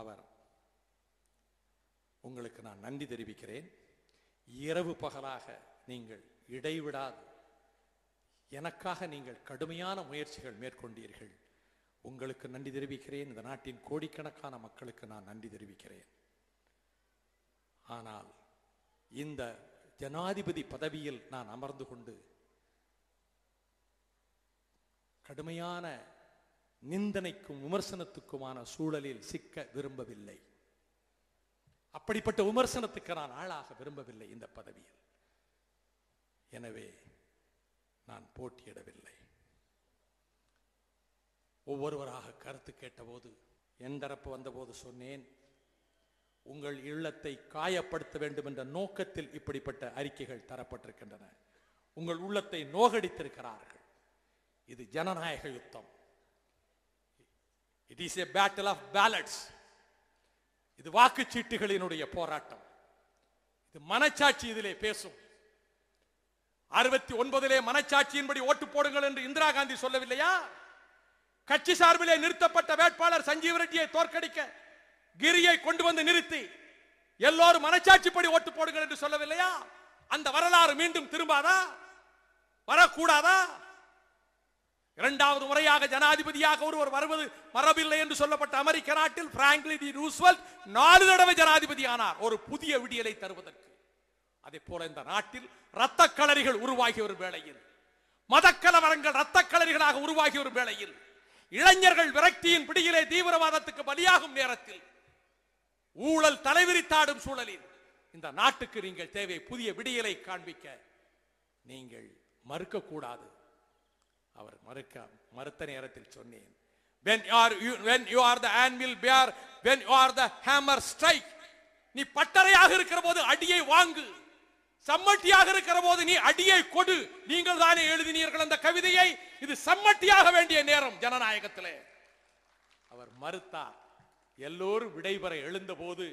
அவர் உங்களுக்கு நான் நன்றி தெரிவிக்கிறேன். இரவு பகலாக நீங்கள் இடைவிடாது எனக்காக நீங்கள் கடுமையான முயற்சிகள் மேற்கொண்டீர்கள். உங்களுக்கு நன்றி தெரிவிக்கிறேன். இந்த நாட்டின் கோடிக்கணக்கான மக்களுக்கு நான் நன்றி தெரிவிக்கிறேன். ஆனால் இந்த ஜனாதிபதி பதவியில் நான் அமர்ந்து கொண்டு கடுமையான நிந்தனைக்கும் விமர்சனத்துக்குமான சூழலில் சிக்க விரும்பவில்லை. அப்படிப்பட்ட விமர்சனத்துக்கு நான் ஆளாக விரும்பவில்லை இந்த பதவியில். எனவே நான் போட்டியிடவில்லை. ஒவ்வொருவராக கருத்து கேட்டபோது என் தரப்பு வந்தபோது சொன்னேன், உங்கள் இல்லத்தை காயப்படுத்த வேண்டும் என்ற நோக்கத்தில் இப்படிப்பட்ட அறிக்கைகள் தரப்பட்டிருக்கின்றன. உங்கள் உள்ளத்தை நோகடித்திருக்கிறார்கள். இது ஜனநாயக யுத்தம். It is a battle of ballots. இது வாக்குச்சீட்டுகளினுடைய போராட்டம். இது மனச்சாட்சி இதிலே பேசும். 69 மனச்சாட்சியின்படி ஓட்டு போடுங்கள் என்று இந்திரா காந்தி சொல்லவில்லையா? கட்சி சார்பிலே நிறுத்தப்பட்ட வேட்பாளர் சஞ்சீவ் ரெட்டியை தோற்கடிக்க கிரியை கொண்டு வந்து நிறுத்தி எல்லோரும் மனச்சாட்சிப்படி ஓட்டு போடுங்கள் என்று சொல்லவில்லையா? அந்த வரலாறு மீண்டும் திரும்பாதா? வரக்கூடாதா? இரண்டாவது முறையாக ஜனாதிபதியாக ஒருவர் வருவது மரபில்லை என்று சொல்லப்பட்ட அமெரிக்க நாட்டில் பிராங்க்லின் டி ரூஸ்வெல்ட் 4 தடவை ஜனாதிபதி ஆனார், ஒரு புதிய விடியலை தருவதற்கு. அதே போல இந்த நாட்டில் இரத்த களரிகள் உருவாகிய ஒரு வேளையில், மதக்கலவரங்கள் இரத்த களரிகளாக உருவாகிய ஒரு வேளையில், இளைஞர்கள் விரக்தியின் பிடியிலே தீவிரவாதத்துக்கு பலியாகும் நேரத்தில், ஊழல் தலைவிரித்தாடும் சூழலில் இந்த நாட்டுக்கு நீங்கள் தேவை புதிய விடியலை காண்பிக்க நீங்கள் மறுக்க கூடாது. அவர் மறுத்த நேரத்தில் சொன்னேன், when you are the anvil bear, when you are the hammer strike. நீ பட்டறையாக இருக்கிற போது அடியை வாங்கு, சம்மட்டியாக இருக்கிற போது நீ அடியை கொடு. நீங்கள் தானே எழுதினீர்கள் அந்த கவிதையை. இது சம்மட்டியாக வேண்டிய நேரம் ஜனநாயகத்திலே. அவர் மறுத்தார். எல்லோரும் விடைபெற எழுந்த போது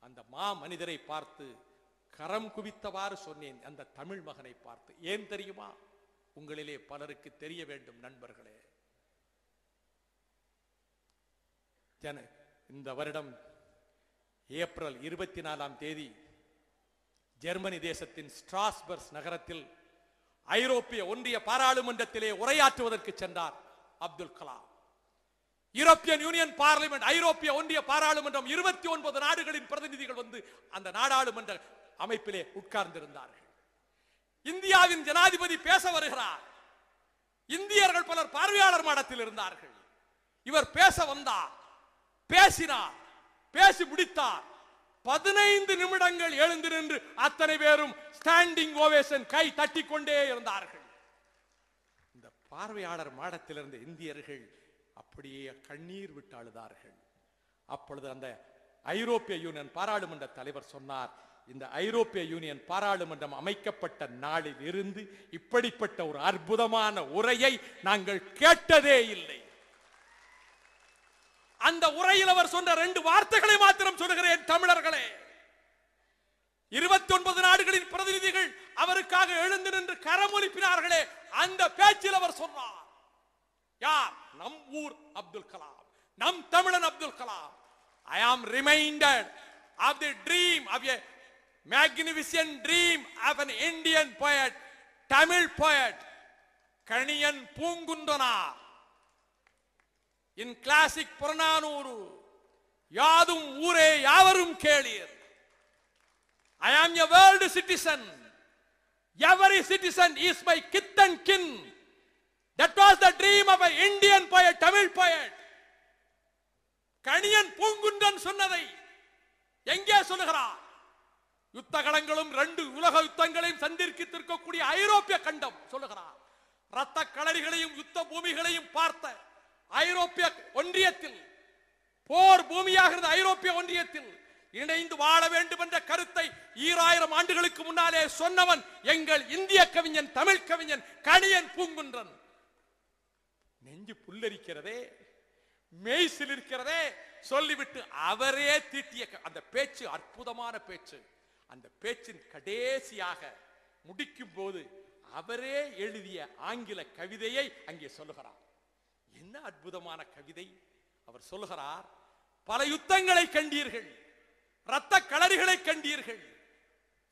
அந்த மா மனிதரை பார்த்து கரம் குவித்தவாறு சொன்னேன், அந்த தமிழ் மகனை பார்த்து. ஏன் தெரியுமா? உங்களிலே பலருக்கு தெரிய வேண்டும் நண்பர்களே. இந்த வருடம் ஏப்ரல் 24 ஜெர்மனி தேசத்தின் ஸ்ட்ராஸ்பர்க் நகரத்தில் ஐரோப்பிய ஒன்றிய பாராளுமன்றத்திலே உரையாற்றுவதற்கு சென்றார் Abdul Kalam. European union parliament, ஐரோப்பிய ஒன்றிய பாராளுமன்றம் 29 நாடுகளின் பிரதிநிதிகள் வந்து அந்த நாடாளுமன்ற அமைப்பிலே உட்கார்ந்திருந்தார்கள். இந்தியாவின் ஜனாதிபதி பேச வருகிறார். இந்தியர்கள் பலர் பார்வையாளர் மாடத்தில் இருந்தார்கள். இவர் பேச வந்தார், பேசினார், பேசி முடித்தார். 15 நிமிடங்கள் எழுந்து நின்று அத்தனை பேரும் ஸ்டாண்டிங் ஓவேஷன், கை தட்டி கொண்டே இருந்தார்கள். இந்த பார்வையாளர் மாடத்தில் இருந்த இந்தியர்கள் அப்படியே கண்ணீர் விட்டு அழுதார்கள். அப்பொழுது அந்த ஐரோப்பிய யூனியன் பாராளுமன்ற தலைவர் சொன்னார், இந்த ஐரோப்பிய யூனியன் பாராளுமன்றம் அமைக்கப்பட்ட நாளில் இருந்து இப்படிப்பட்ட ஒரு அற்புதமான உரையை நாங்கள் கேட்டதே இல்லை. அந்த உரையில் அவர் சொன்ன 2 வார்த்தைகளை மாத்திரம் சொல்லுகிறேன் தமிழர்களே. 29 நாடுகளின் பிரதிநிதிகள் அவருக்காக எழுந்து நின்று கரமொலிப்பினார்களே, அந்த பேச்சில் அவர் சொன்னார், யார்? நம் ஊர் அப்துல் கலாம், நம் தமிழன் Abdul Kalam. I am reminded of the dream, of a magnificent dream of an Indian poet, Tamil poet, Kaniyan Poongundranaar. In classic Purananuru, Yadum Ure Yavarum Kelir. I am a world citizen. Every citizen is my kith and kin. That was the dream of an Indian poet, Tamil poet. Kaniyan Poongundran சொன்னதை எங்கே சொல்லுகிறார்? யுத்த களங்களும் 2 உலக யுத்தங்களையும் சந்தித்திருக்கக்கூடிய ஐரோப்பிய கண்டம் சொல்லுகிறார். இரத்த களரிகளையும் யுத்த பூமிகளையும் பார்த்த ஐரோப்பிய ஒன்றியத்தில், போர் பூமியாக இருந்த ஐரோப்பிய ஒன்றியத்தில் இணைந்து வாழ வேண்டும் என்ற கருத்தை 2000 ஆண்டுகளுக்கு முன்னாலே சொன்னவன் எங்கள் இந்திய கவிஞன், தமிழ் கவிஞன் கணியன் பூங்குன்றன். நெஞ்சு புல்லரிக்கிறதே, மெய்சில் இருக்கிறதே. சொல்லிவிட்டு அவரே தீட்டிய அந்த பேச்சு அற்புதமான பேச்சு. அந்த பேச்சின் கடைசியாக முடிக்கும் போது அவரே எழுதிய ஆங்கில கவிதையை அங்கே சொல்லுகிறார். என்ன அற்புதமான கவிதை! அவர் சொல்லுகிறார், பல யுத்தங்களை கண்டீர்கள், இரத்த களரிகளை கண்டீர்கள்,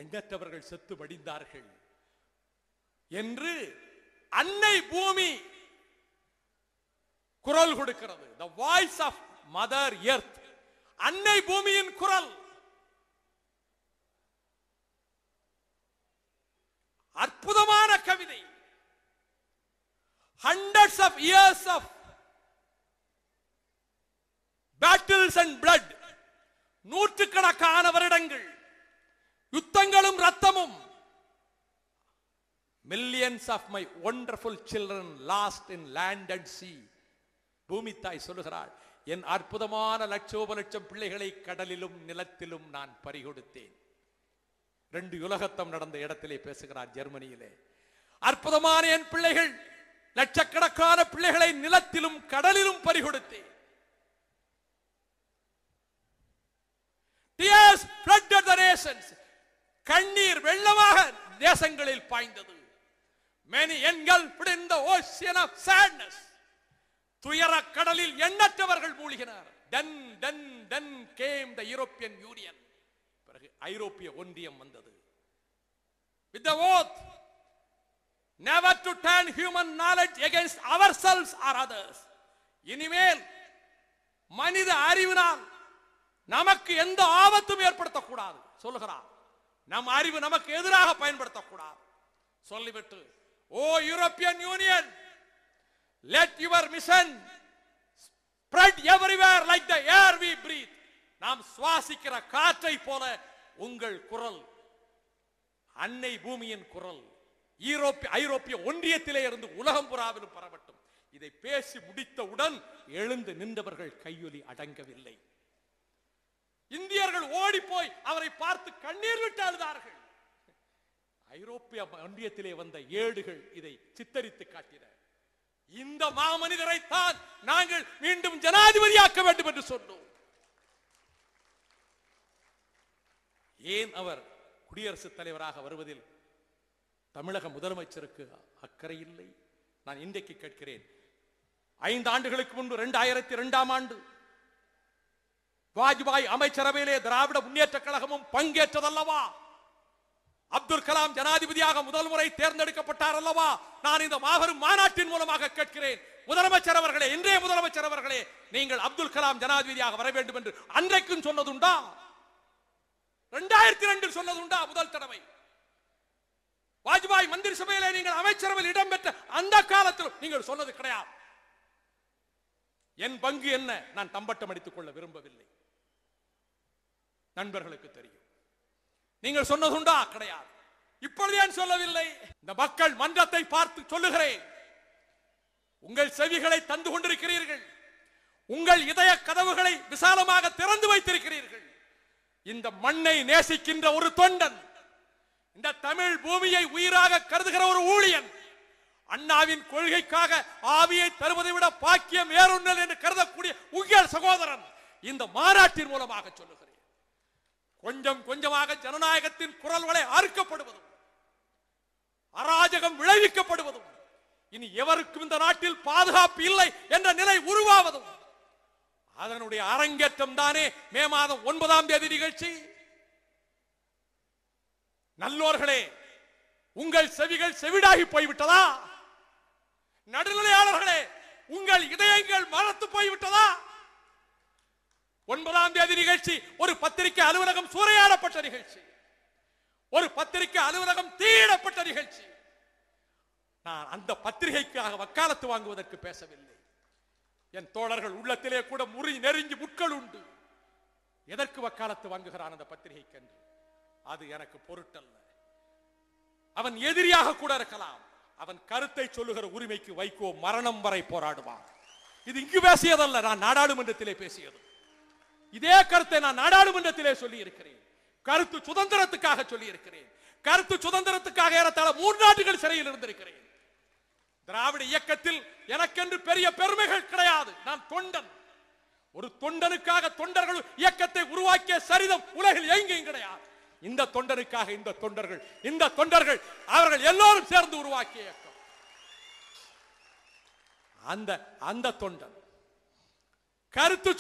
எண்ணற்றவர்கள் செத்து மடிந்தார்கள் என்று அன்னை பூமி குரல் கொடுக்கிறது. The voice of Mother Earth, அன்னை பூமியின் குரல். அற்புதமான கவிதை. Hundreds of years of battles and blood, நூற்றுக்கணக்கான வருடங்கள் யுத்தங்களும் ரத்தமும். Millions of my wonderful children lost in land and sea. பூமி தாய் சொல்லுகிறாள், என் அற்புதமான லட்சோப லட்சம் பிள்ளைகளை கடலிலும் நிலத்திலும் நான் பறிகொடுத்தேன். 2 உலகத்தம் நடந்த இடத்திலே பேசுகிறார், ஜெர்மனியிலே. அற்புதமான என் பிள்ளைகள், லட்சக்கணக்கான பிள்ளைகளை நிலத்திலும் கடலிலும் பறிகொடுத்தேன். Tears flooded the nations. கண்ணீர் வெள்ளமாக தேசங்களில் பாய்ந்தது. Many engulfed in the ocean of sadness. துயர கடலில் எண்ணற்றவர்கள் மூழ்கினார். Then came the European Union. பிறகு ஐரோப்பிய ஒன்றியம் வந்தது. With the oath never to turn human knowledge against ourselves or others. இனிமேல் மனித அறிவினால் நமக்கு எந்த ஆபத்தும் ஏற்படுத்தக்கூடாது சொல்லுகிறார். நம் அறிவு நமக்கு எதிராக பயன்படுத்தக்கூடாது சொல்லிவிட்டு, ஓ European union, let your mission spread everywhere like the air we breathe. நாம் சுவாசிக்கிற காற்றை போல உங்கள் குரல், அன்னை பூமியின் குரல், ஐரோப்பிய ஒன்றியத்திலே இருந்து உலகம் புறாவிலும் பரவட்டும். இதை பேசி முடித்தவுடன் எழுந்து நின்றவர்கள் கையொலி அடங்கவில்லை. இந்தியர்கள் ஓடி போய் அவரை பார்த்து கண்ணீர் விட்டு அழுதார்கள். ஐரோப்பிய ஒன்றியத்திலே வந்த ஏடுகள் இதை சித்தரித்து காட்டின. இந்த மாமனிதரைத்தான் நாங்கள் மீண்டும் ஜனாதிபதியாக்க வேண்டும் என்று சொன்னோம். ஏன் அவர் குடியரசுத் தலைவராக வருவதில் தமிழக முதலமைச்சருக்கு அக்கறை இல்லை? நான் இன்றைக்கு கேட்கிறேன். 5 ஆண்டுகளுக்கு முன்பு 2002ஆம் ஆண்டு வாஜ்பாய் அமைச்சரவையிலே திராவிட முன்னேற்ற கழகமும் பங்கேற்றதல்லவா? அப்துல் கலாம் ஜனாதிபதியாக முதல் முறை தேர்ந்தெடுக்கப்பட்டார் அல்லவா? நான் இந்த மாபெரும் மாநாட்டின் மூலமாக கேட்கிறேன், முதலமைச்சர் அவர்களே, இன்றைய முதலமைச்சர் அவர்களே, நீங்கள் அப்துல் கலாம் ஜனாதிபதியாக வர வேண்டும் என்று அன்றைக்கும் சொன்னதுண்டா? 2002 சொன்னதுண்டா? முதல் தடவை வாஜ்பாய் மந்திரி சபையிலே நீங்கள் அமைச்சரவையில் இடம்பெற்ற அந்த காலத்தில் நீங்கள் சொன்னது கிடையாது. என் பங்கு என்ன? நான் தம்பட்டம் அடித்துக் கொள்ள விரும்பவில்லை. நண்பர்களுக்கு தெரியும். நீங்கள் சொன்னதுண்டா? கிடையாது. இப்பொழுது ஏன் சொல்லவில்லை? இந்த மக்கள் மன்றத்தை பார்த்து சொல்லுகிறேன், உங்கள் செவிகளை தந்து கொண்டிருக்கிறீர்கள், உங்கள் இதய கதவுகளை விசாலமாக திறந்து வைத்திருக்கிறீர்கள். இந்த மண்ணை நேசிக்கின்ற ஒரு தொண்டன், இந்த தமிழ் பூமியை உயிராக கருதுகிற ஒரு ஊழியன், அண்ணாவின் கொள்கைக்காக ஆவியை தருவதை விட பாக்கியம் வேறொன்றில் என்று கருதக்கூடிய உங்கள் சகோதரன் இந்த மாநாட்டின் மூலமாக சொல்லுகிறேன், கொஞ்சம் கொஞ்சமாக ஜனநாயகத்தின் குரல்களை அறுக்கப்படுவதும் அராஜகம் விளைவிக்கப்படுவதும் இனி எவருக்கும் இந்த நாட்டில் பாதுகாப்பு இல்லை என்ற நிலை உருவாவதும் அதனுடைய அரங்கேற்றம் தானே மே மாதம் 9ஆம் தேதி நிகழ்ச்சி. நல்லோர்களே, உங்கள் செவிகள் செவிடாகி போய்விட்டதா? நடுநிலையாளர்களே, உங்கள் இதயங்கள் மரத்து போய்விட்டதா? 9ஆம் தேதி நிகழ்ச்சி ஒரு பத்திரிகை அலுவலகம் சூறையாடப்பட்ட நிகழ்ச்சி, ஒரு பத்திரிகை அலுவலகம் தீயிடப்பட்ட நிகழ்ச்சி. நான் அந்த பத்திரிகைக்காக வக்காலத்து வாங்குவதற்கு பேசவில்லை. என் தோழர்கள் உள்ளத்திலே கூட முறி நெருங்கி முட்கள் உண்டு. எதற்கு வக்காலத்து வாங்குகிறான் அந்த பத்திரிகைக்கு என்று? அது எனக்கு பொருட்டல்ல. அவன் எதிரியாக கூட இருக்கலாம். அவன் கருத்தை சொல்லுகிற உரிமைக்கு வைகோ மரணம் வரை போராடுவான். இது இங்கு பேசியதல்ல, நான் நாடாளுமன்றத்திலே பேசியது. இதே கருத்தை நான் நாடாளுமன்றத்திலே சொல்லி இருக்கிறேன். கருத்து சுதந்திரத்துக்காக சொல்லி இருக்கிறேன். கருத்து சுதந்திரத்துக்காக ஏறத்தாழ 3 ஆண்டுகள் சிறையில் இருந்திருக்கிறேன். திராவிட இயக்கத்தில் எனக்கென்று பெரிய பெருமைகள் கிடையாது. நான் தொண்டன். ஒரு தொண்டனுக்காக தொண்டர்கள் இயக்கத்தை உருவாக்கிய சரிதம் உலகில் எங்கேயும் கிடையாது. இந்த தொண்டனுக்காக இந்த தொண்டர்கள் அவர்கள் எல்லோரும் சேர்ந்து உருவாக்கிய இயக்கம். அந்த தொண்டன் கருத்து